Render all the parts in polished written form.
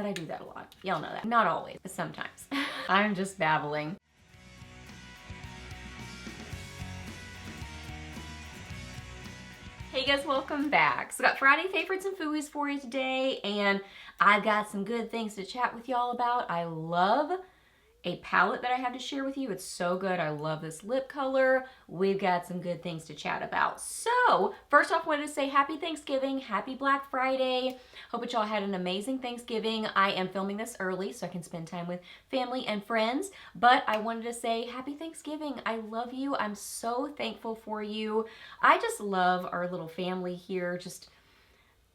but I do that a lot. Y'all know that. Not always, but sometimes. I'm just babbling. Hey guys, welcome back. So I got Friday favorites and Fooeys for you today, and I've got some good things to chat with y'all about. I love a palette that I have to share with you. It's so good. I love this lip color. We've got some good things to chat about. So first off, I wanted to say happy Thanksgiving, happy Black Friday. Hope that y'all had an amazing Thanksgiving. I am filming this early so I can spend time with family and friends, but I wanted to say happy Thanksgiving. I love you. I'm so thankful for you. I just love our little family here.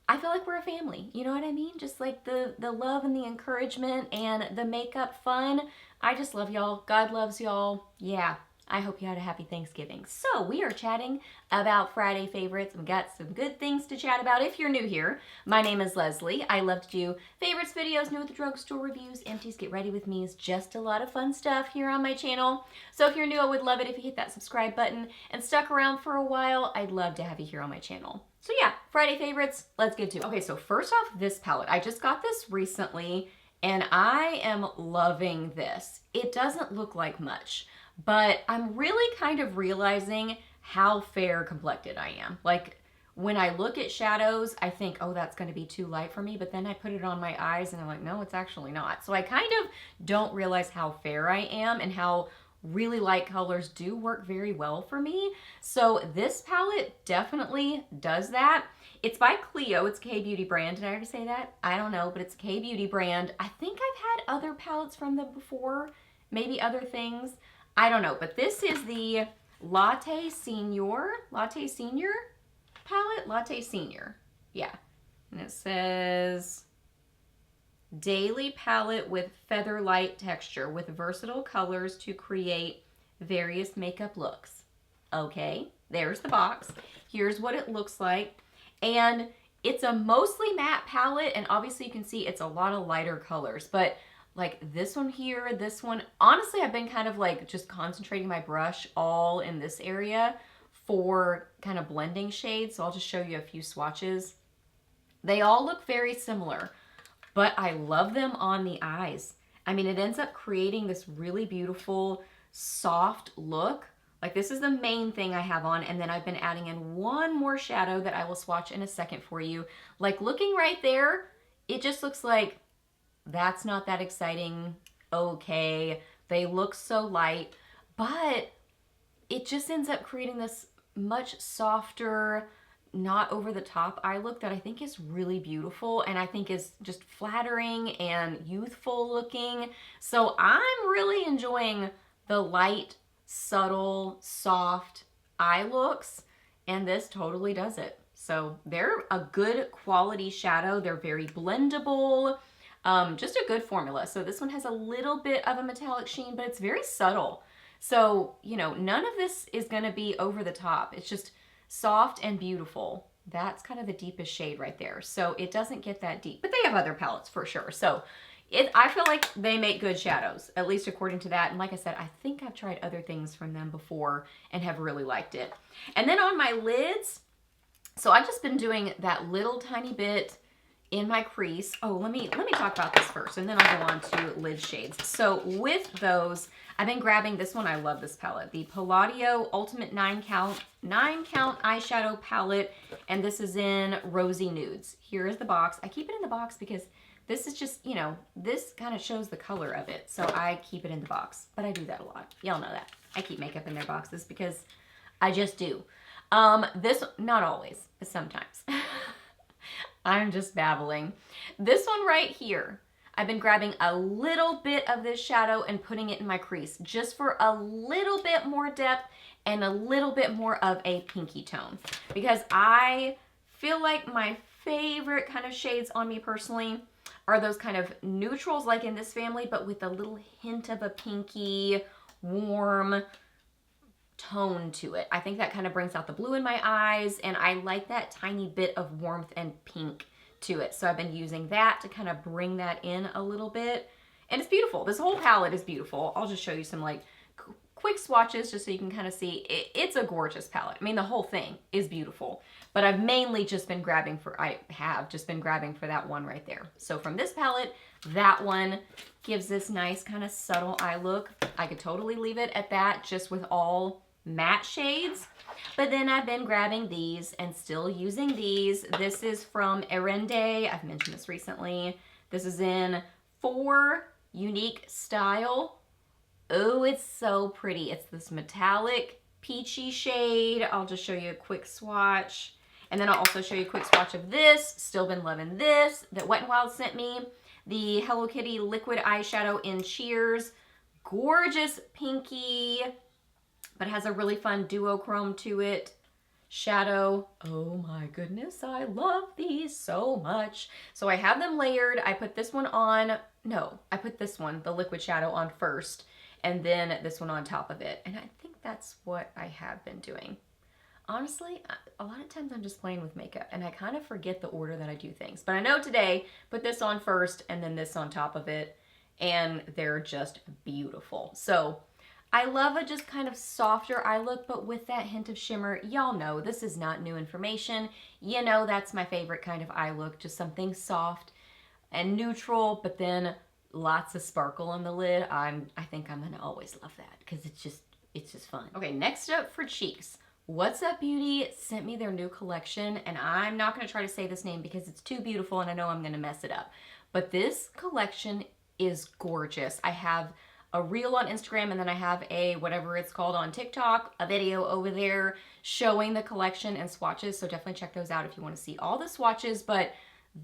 I feel like we're a family, you know what I mean? Just like the love and the encouragement and the makeup fun. I just love y'all. God loves y'all. Yeah, I hope you had a happy Thanksgiving. So we are chatting about Friday favorites. We've got some good things to chat about. If you're new here, my name is Leslie. I love to do favorites videos, new at the drugstore reviews, empties, get ready with me. It's just a lot of fun stuff here on my channel. So if you're new, I would love it if you hit that subscribe button and stuck around for a while. I'd love to have you here on my channel. So yeah, Friday favorites, let's get to it. Okay, so first off, this palette. I just got this recently and I am loving this. It doesn't look like much, but I'm really kind of realizing how fair complected I am. Like when I look at shadows, I think, oh, that's gonna be too light for me, but then I put it on my eyes and I'm like, no, it's actually not. So I kind of don't realize how fair I am and how really light colors do work very well for me. So this palette definitely does that. It's by Clio. It's a K-Beauty brand. Did I already say that? I don't know, but it's a K-Beauty brand. I think I've had other palettes from them before, maybe other things. I don't know, but this is the Latte Senior palette. Latte Senior, yeah. And it says daily palette with feather light texture with versatile colors to create various makeup looks. Okay, there's the box. Here's what it looks like. And it's a mostly matte palette, and obviously you can see it's a lot of lighter colors, but like this one here, this one, honestly, I've been kind of like just concentrating my brush all in this area for kind of blending shades. So I'll just show you a few swatches. They all look very similar, but I love them on the eyes. I mean, it ends up creating this really beautiful, soft look. Like this is the main thing I have on, and then I've been adding in one more shadow that I will swatch in a second for you. Like looking right there, it just looks like that's not that exciting. Okay, they look so light, but it just ends up creating this much softer, not over the top eye look that I think is really beautiful and I think is just flattering and youthful looking. So I'm really enjoying the light, subtle, soft eye looks, and this totally does it. So they're a good quality shadow. They're very blendable, just a good formula. So this one has a little bit of a metallic sheen, but it's very subtle. So, you know, none of this is gonna be over the top. It's just soft and beautiful. That's kind of the deepest shade right there. So it doesn't get that deep, but they have other palettes for sure. So I feel like they make good shadows, at least according to that. And like I said, I think I've tried other things from them before and have really liked it. And then on my lids, so I've just been doing that little tiny bit in my crease. Oh, let me talk about this first, and then I'll go on to lid shades. So with those, I've been grabbing this one. I love this palette, the Palladio Ultimate 9 Count Eyeshadow Palette, and this is in Rosy Nudes. Here is the box. I keep it in the box because this is just, you know, this kind of shows the color of it, so I keep it in the box, but I do that a lot. Y'all know that. I keep makeup in their boxes because I just do. This, not always, but sometimes. I'm just babbling. This one right here, I've been grabbing a little bit of this shadow and putting it in my crease just for a little bit more depth and a little bit more of a pinky tone, because I feel like my favorite kind of shades on me personally are those kind of neutrals like in this family, but with a little hint of a pinky, warm tone to it. I think that kind of brings out the blue in my eyes, and I like that tiny bit of warmth and pink to it. So I've been using that to kind of bring that in a little bit, and it's beautiful. This whole palette is beautiful. I'll just show you some like quick swatches just so you can kind of see. It's a gorgeous palette. I mean, the whole thing is beautiful, but I've mainly just been grabbing for, I have just been grabbing for that one right there. So from this palette, That one gives this nice kind of subtle eye look. I could totally leave it at that just with all matte shades. But then I've been grabbing these and still using these. This is from Erende. I've mentioned this recently. This is in 4 Unique Style. Oh, it's so pretty. It's this metallic peachy shade. I'll just show you a quick swatch. And then I'll also show you a quick swatch of this. Still been loving this that Wet n Wild sent me. The Hello Kitty liquid eyeshadow in Cheers. Gorgeous pinky, but it has a really fun duochrome to it. Shadow. Oh my goodness, I love these so much. So I have them layered. I put this one on. No, I put this one, the liquid shadow, on first, and then this one on top of it. And I think that's what I have been doing. Honestly, a lot of times I'm just playing with makeup and I kind of forget the order that I do things. But I know today, put this on first and then this on top of it, and they're just beautiful. So I love a just kind of softer eye look, but with that hint of shimmer. Y'all know this is not new information. You know that's my favorite kind of eye look, just something soft and neutral, but then lots of sparkle on the lid. I think I'm gonna always love that because it's just fun. Okay, next up for cheeks. What's Up Beauty sent me their new collection, and I'm not going to try to say this name because it's too beautiful and I know I'm going to mess it up. But this collection is gorgeous. I have a reel on Instagram, and then I have a, whatever it's called on TikTok, a video over there showing the collection and swatches. So definitely check those out if you want to see all the swatches. But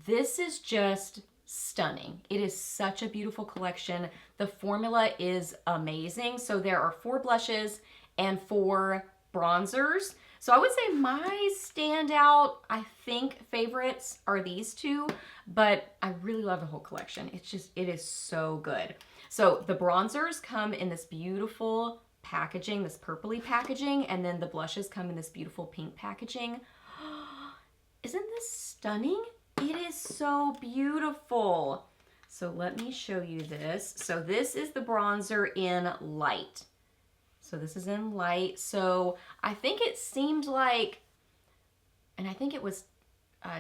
this is just stunning. It is such a beautiful collection. The formula is amazing. So there are 4 blushes and 4 bronzers. So I would say my standout, I think, favorites are these 2, but I really love the whole collection. It is so good. So the bronzers come in this beautiful packaging, this purpley packaging, and then the blushes come in this beautiful pink packaging. Isn't this stunning? It is so beautiful. So let me show you this. So this is the bronzer in light. So this is in light. So I think it seemed like, and I think it was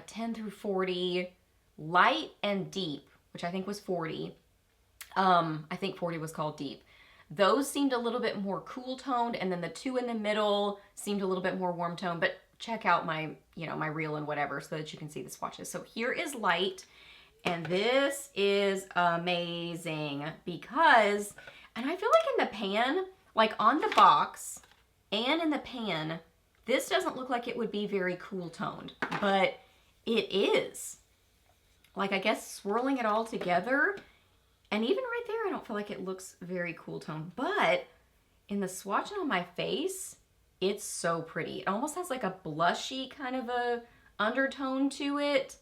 10 through 40, light and deep, which I think was 40. I think 40 was called deep. Those seemed a little bit more cool toned, and then the 2 in the middle seemed a little bit more warm toned, but check out my, my reel and whatever so that you can see the swatches. So here is light, and this is amazing because, and I feel like in the pan, like on the box and in the pan, this doesn't look like it would be very cool toned, but it is. Like, I guess swirling it all together, and even right there, I don't feel like it looks very cool toned, but in the swatching on my face, it's so pretty. It almost has like a blushy kind of a undertone to it.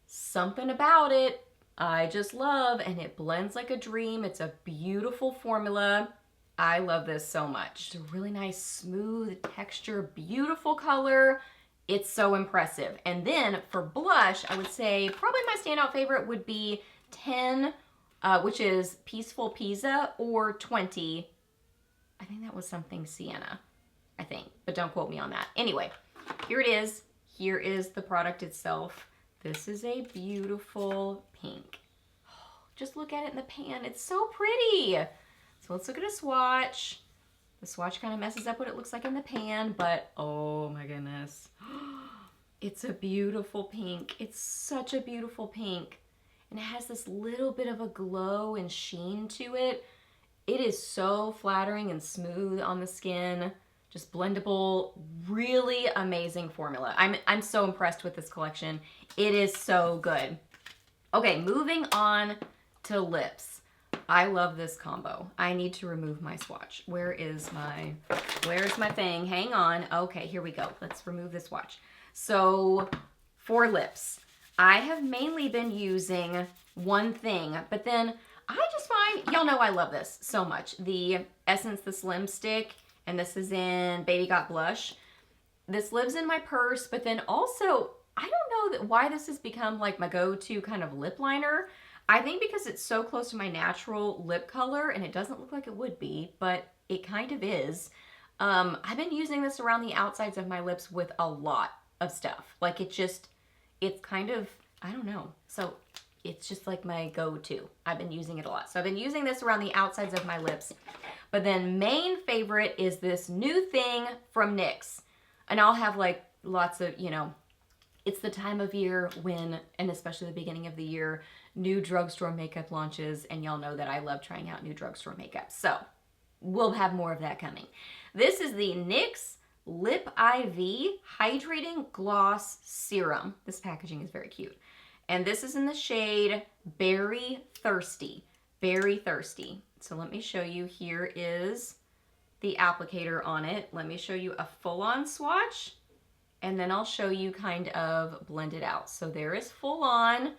Something about it I just love, and it blends like a dream. It's a beautiful formula. I love this so much. It's a really nice, smooth texture, beautiful color. It's so impressive. And then for blush, I would say probably my standout favorite would be 10, which is Peaceful Pizza, or 20. I think that was something Sienna, I think, but don't quote me on that. Anyway, here it is. Here is the product itself. This is a beautiful pink. Just look at it in the pan. It's so pretty. So let's look at a swatch. The swatch kind of messes up what it looks like in the pan, but oh my goodness. It's a beautiful pink. It's such a beautiful pink. And it has this little bit of a glow and sheen to it. It is so flattering and smooth on the skin. Just blendable, really amazing formula. I'm so impressed with this collection. It is so good. Okay, moving on to lips. I love this combo. I need to remove my swatch. Where's my thing? Hang on. Okay, here we go. Let's remove the swatch. So for lips, I have mainly been using one thing, but then I just find, y'all know I love this so much. The Essence, the Slim Stick, and this is in Baby Got Blush. This lives in my purse, but then also, I don't know why this has become like my go-to kind of lip liner. I think because it's so close to my natural lip color, and it doesn't look like it would be, but it kind of is. I've been using this around the outsides of my lips with a lot of stuff. Like it's kind of, I don't know. So it's just like my go-to. I've been using it a lot. So I've been using this around the outsides of my lips. But then main favorite is this new thing from NYX. And I'll have like lots of, you know, it's the time of year when, and especially the beginning of the year, new drugstore makeup launches, and y'all know that I love trying out new drugstore makeup. So we'll have more of that coming. This is the NYX Lip IV Hydrating Gloss Serum. This packaging is very cute. And this is in the shade Berry Thirsty. Berry Thirsty. So let me show you. Here is the applicator on it. Let me show you a full-on swatch, and then I'll show you kind of blend it out. So there is full on,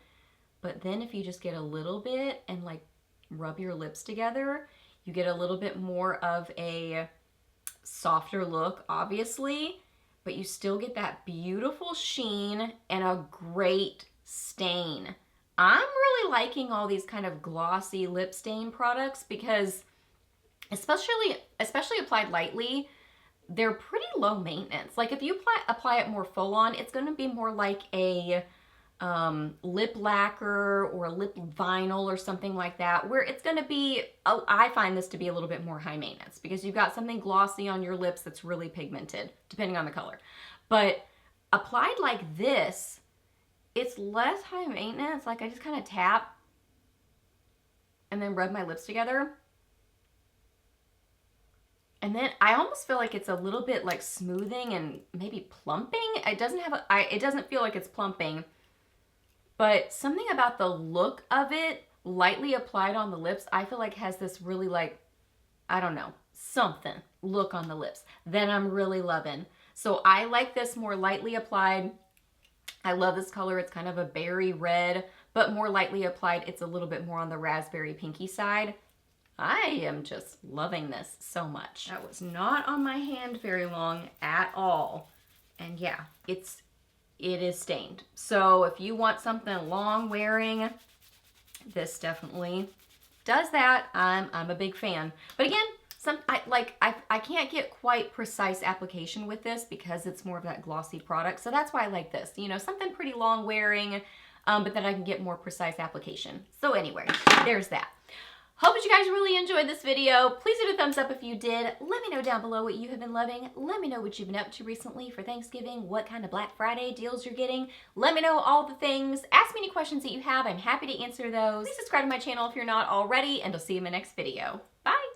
but then if you just get a little bit and like rub your lips together, you get a little bit more of a softer look, obviously, but you still get that beautiful sheen and a great stain. I'm really liking all these kind of glossy lip stain products because especially applied lightly, they're pretty low maintenance. Like if you apply it more full on, it's going to be more like a lip lacquer or a lip vinyl or something like that, where it's going to be, I find this to be a little bit more high maintenance because you've got something glossy on your lips that's really pigmented, depending on the color. But applied like this, it's less high maintenance. Like I just kind of tap and then rub my lips together. And then I almost feel like it's a little bit like smoothing and maybe plumping. It doesn't feel like it's plumping, but something about the look of it, lightly applied on the lips, I feel like has this really like, I don't know, something look on the lips that I'm really loving. So I like this more lightly applied. I love this color. It's kind of a berry red, but more lightly applied. It's a little bit more on the raspberry pinky side. I am just loving this so much. That was not on my hand very long at all. And yeah, it is stained. So if you want something long wearing, this definitely does that. I'm a big fan. But again, I can't get quite precise application with this because it's more of that glossy product. So that's why I like this. You know, something pretty long wearing, but then I can get more precise application. So anyway, there's that. Hope that you guys really enjoyed this video. Please hit a thumbs up if you did. Let me know down below what you have been loving. Let me know what you've been up to recently for Thanksgiving, what kind of Black Friday deals you're getting. Let me know all the things. Ask me any questions that you have. I'm happy to answer those. Please subscribe to my channel if you're not already, and I'll see you in my next video. Bye!